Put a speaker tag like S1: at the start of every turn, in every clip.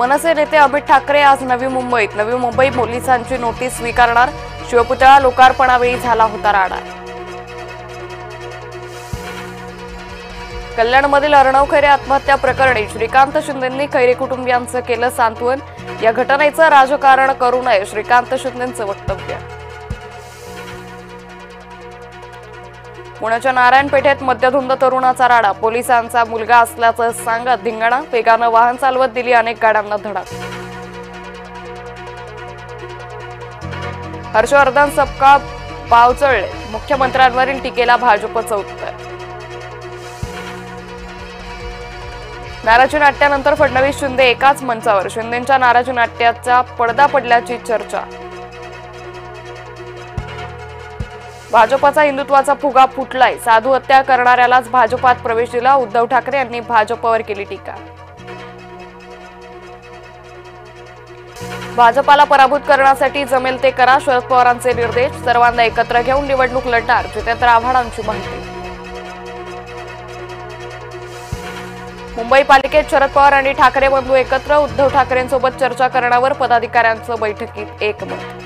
S1: मनसे नेते अमित ठाकरे आज नवी मुंबई पोलिसांची नोटीस स्वीकारणार। शिवपुतळा लोकार्पणावेळी झाला होता राडा। कल्याणमधील अर्णव खैरे आत्महत्या प्रकरणी श्रीकांत शिंदेंनी खैरे कुटुंबियांचं केलं सांत्वन। या घटनेचं राजकारण करू नये, श्रीकांत शिंदेंचं वक्तव्य। पुण्याच्या नारायण पेठेत मद्यधुंद तरुणाचा राडा। पोलिसांचा मुलगा असल्याचं सांगत धिंगाणा, वेगानं वाहन चालवत दिली अनेक गाड्यांना धडक। हर्षवर्धन सबका पावचळले, मुख्यमंत्र्यांवरील टीकेला भाजपचं उत्तर। नाराजी नाट्यानंतर फडणवीस शिंदे एकाच मंचावर, शिंदेंच्या नाराजी नाट्याचा पडदा पडल्याची चर्चा। भाजपचा हिंदुत्वाचा फुगा फुटलाय, साधू हत्या करणाऱ्यालाच भाजपात प्रवेश दिला। उद्धव ठाकरे यांनी भाजपवर केली टीका। भाजपाला पराभूत करण्यासाठी जमेल ते करा, शरद पवारांचे निर्देश। सर्वांना एकत्र घेऊन निवडणूक लढणार, जितेंद्र आव्हाडांची माहिती। मुंबई पालिकेत शरद पवार आणि ठाकरे बंधू एकत्र, उद्धव ठाकरेंसोबत चर्चा करण्यावर पदाधिकाऱ्यांचं बैठकीत एकमत।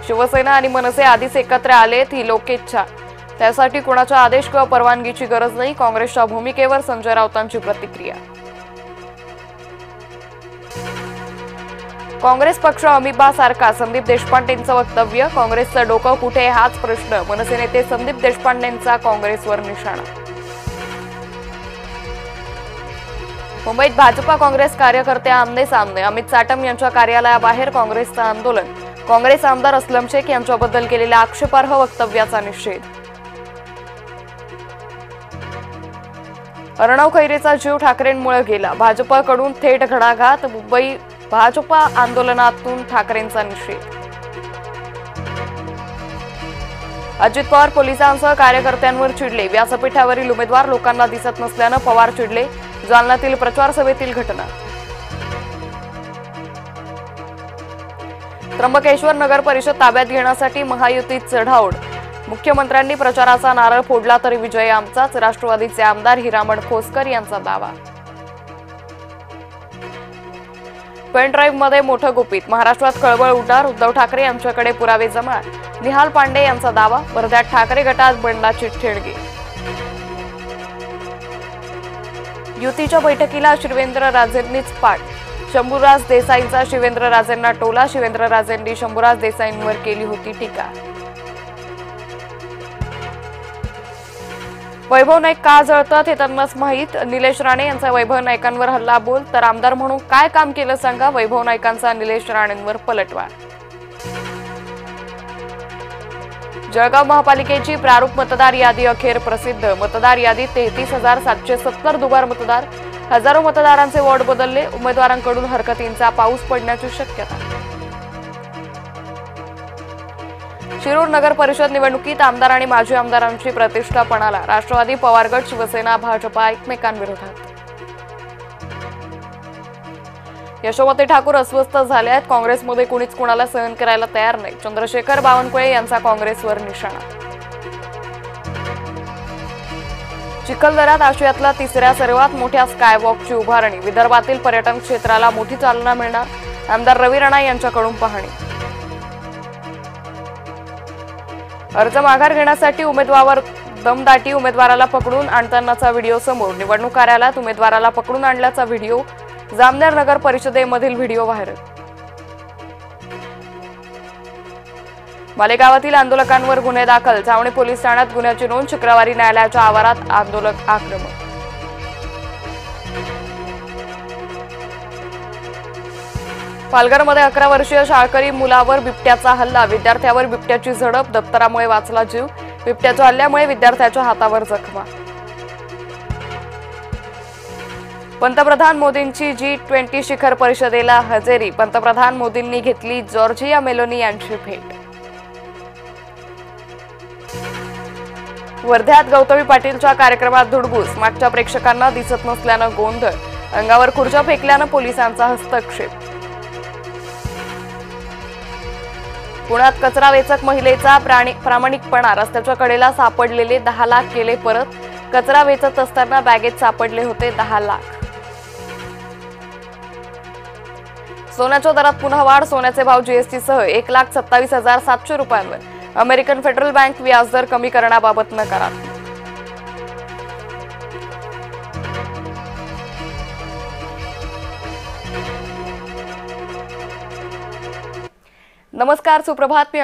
S1: शिवसेना आणि मनसे आधीच एकत्र आलेत, ही लोकेच्छा, त्यासाठी कोणाचा आदेश किंवा परवानगीची गरज नाही। काँग्रेसच्या भूमिकेवर संजय राऊतांची प्रतिक्रिया। काँग्रेस पक्ष अमिबासारखा, संदीप देशपांडेंचं वक्तव्य। काँग्रेसचं डोकं कुठे हाच प्रश्न, मनसे नेते संदीप देशपांडेंचा काँग्रेसवर निशाणा। मुंबईत भाजपा काँग्रेस कार्यकर्ते आमने सामने, अमित साटम यांच्या कार्यालयाबाहेर काँग्रेसचं आंदोलन। काँग्रेस आमदार अस्लम शेख यांच्याबद्दल केलेल्या आक्षेपार्ह वक्तव्याचा निषेध। अर्णव खैरेचा जीव ठाकरेंमुळे गेला, भाजपकडून थेट घणाघात। मुंबई भाजपा आंदोलनातून ठाकरेंचा निषेध। अजित पवार पोलिसांसह कार्यकर्त्यांवर चिडले, व्यासपीठावरील उमेदवार लोकांना दिसत नसल्यानं पवार चिडले। जालन्यातील प्रचार सभेतील घटना। त्र्यंबकेश्वर नगर परिषद ताब्यात घेण्यासाठी महायुतीत चढाओढ, मुख्यमंत्र्यांनी प्रचाराचा नारळ फोडला तरी विजय आमचाच, राष्ट्रवादीचे आमदार हिरामण खोसकर यांचा दावा। पेन ड्राईव्हमध्ये मोठं गुपित, महाराष्ट्रात खळबळ उडणार, उद्धव ठाकरे यांच्याकडे पुरावे जमा, निहाल पांडे यांचा दावा। वर्ध्यात ठाकरे गटात बंडाची ठिणगी। युतीच्या बैठकीला शिवेंद्रराजेंनीच पाठ, शंभूराज देसाईंचा शिवेंद्रराजेंना टोला। शिवेंद्रराजेंनी शंभूराज देसाईंवर केली होती टीका। वैभव नाईक का जळतात हे त्यांनाच माहीत, निलेश राणे यांचा वैभव नाईकांवर हल्ला बोल, तर आमदार म्हणून काय काम केलं सांगा, वैभव नाईकांचा निलेश राणेंवर पलटवार। जळगाव महापालिकेची प्रारूप मतदार यादी अखेर प्रसिद्ध, मतदार यादीत 33,770 दुबार मतदार, हजारो मतदारांचे वॉर्ड बदलले, उमेदवारांकडून हरकतींचा पाऊस पडण्याची शक्यता। शिरूर नगर परिषद निवडणुकीत आमदार आणि माजी आमदारांची प्रतिष्ठा पणाला, राष्ट्रवादी, पवार गट, शिवसेना, भाजपा एकमेकांविरोधात। यशोमती ठाकूर अस्वस्थ झाले आहेत, काँग्रेसमध्ये कुणीच कुणाला सहन करायला तयार नाही। चंद्रशेखर बावनकुळे यांचा काँग्रेसवर निशाणा। चिखलदऱ्यात आशियातला तिसऱ्या सर्वात मोठ्या स्कायवॉकची उभारणी, विदर्भातील पर्यटन क्षेत्राला मोठी चालना मिळणार, आमदार रवी राणा यांच्याकडून पाहणी। अर्ज माघार घेण्यासाठी उमेदवार दमदाटी, उमेदवाराला पकडून आणतानाचा व्हिडिओ समोर, निवडणूक कार्यालयात उमेदवाराला पकडून आणल्याचा व्हिडिओ, जामनेर नगर परिषदेमधील व्हिडिओ व्हायरल। मालेगावातील आंदोलकांवर गुन्हे दाखल, छावणी पोलीस ठाण्यात गुन्ह्याची नोंद, शुक्रवारी न्यायालयाच्या आवारात आंदोलक आक्रमक। पालघरमध्ये 11 वर्षीय शाळकरी मुलावर बिबट्याचा हल्ला, विद्यार्थ्यावर बिबट्याची झडप, दप्तरामुळे वाचला जीव, बिबट्याच्या हल्ल्यामुळे विद्यार्थ्याच्या हातावर जखमा। पंतप्रधान मोदींची G20 शिखर परिषदेला हजेरी, पंतप्रधान मोदींनी घेतली जॉर्जिया मेलोनी यांची भेट। वर्ध्यात गौतमी पाटीलच्या कार्यक्रमात धुडगूस, मागच्या प्रेक्षकांना दिसत नसल्यानं गोंधळ, अंगावर खुर्च्या फेकल्यानं पोलिसांचा हस्तक्षेप। पुण्यात कचरा वेचक महिलेचा प्रामाणिकपणा, रस्त्याच्या कडेला सापडलेले 10 लाख केले परत, कचरा वेचत असताना बॅगेत सापडले होते 10 लाख। सोन्याच्या दरात पुन्हा वाढ, सोन्याचे भाव जीएसटी सह 1,27,700 रुपयांवर. अमेरिकन फेडरल बँक व्याजदर कमी करण्याबाबत नकार. नमस्कार, सुप्रभात.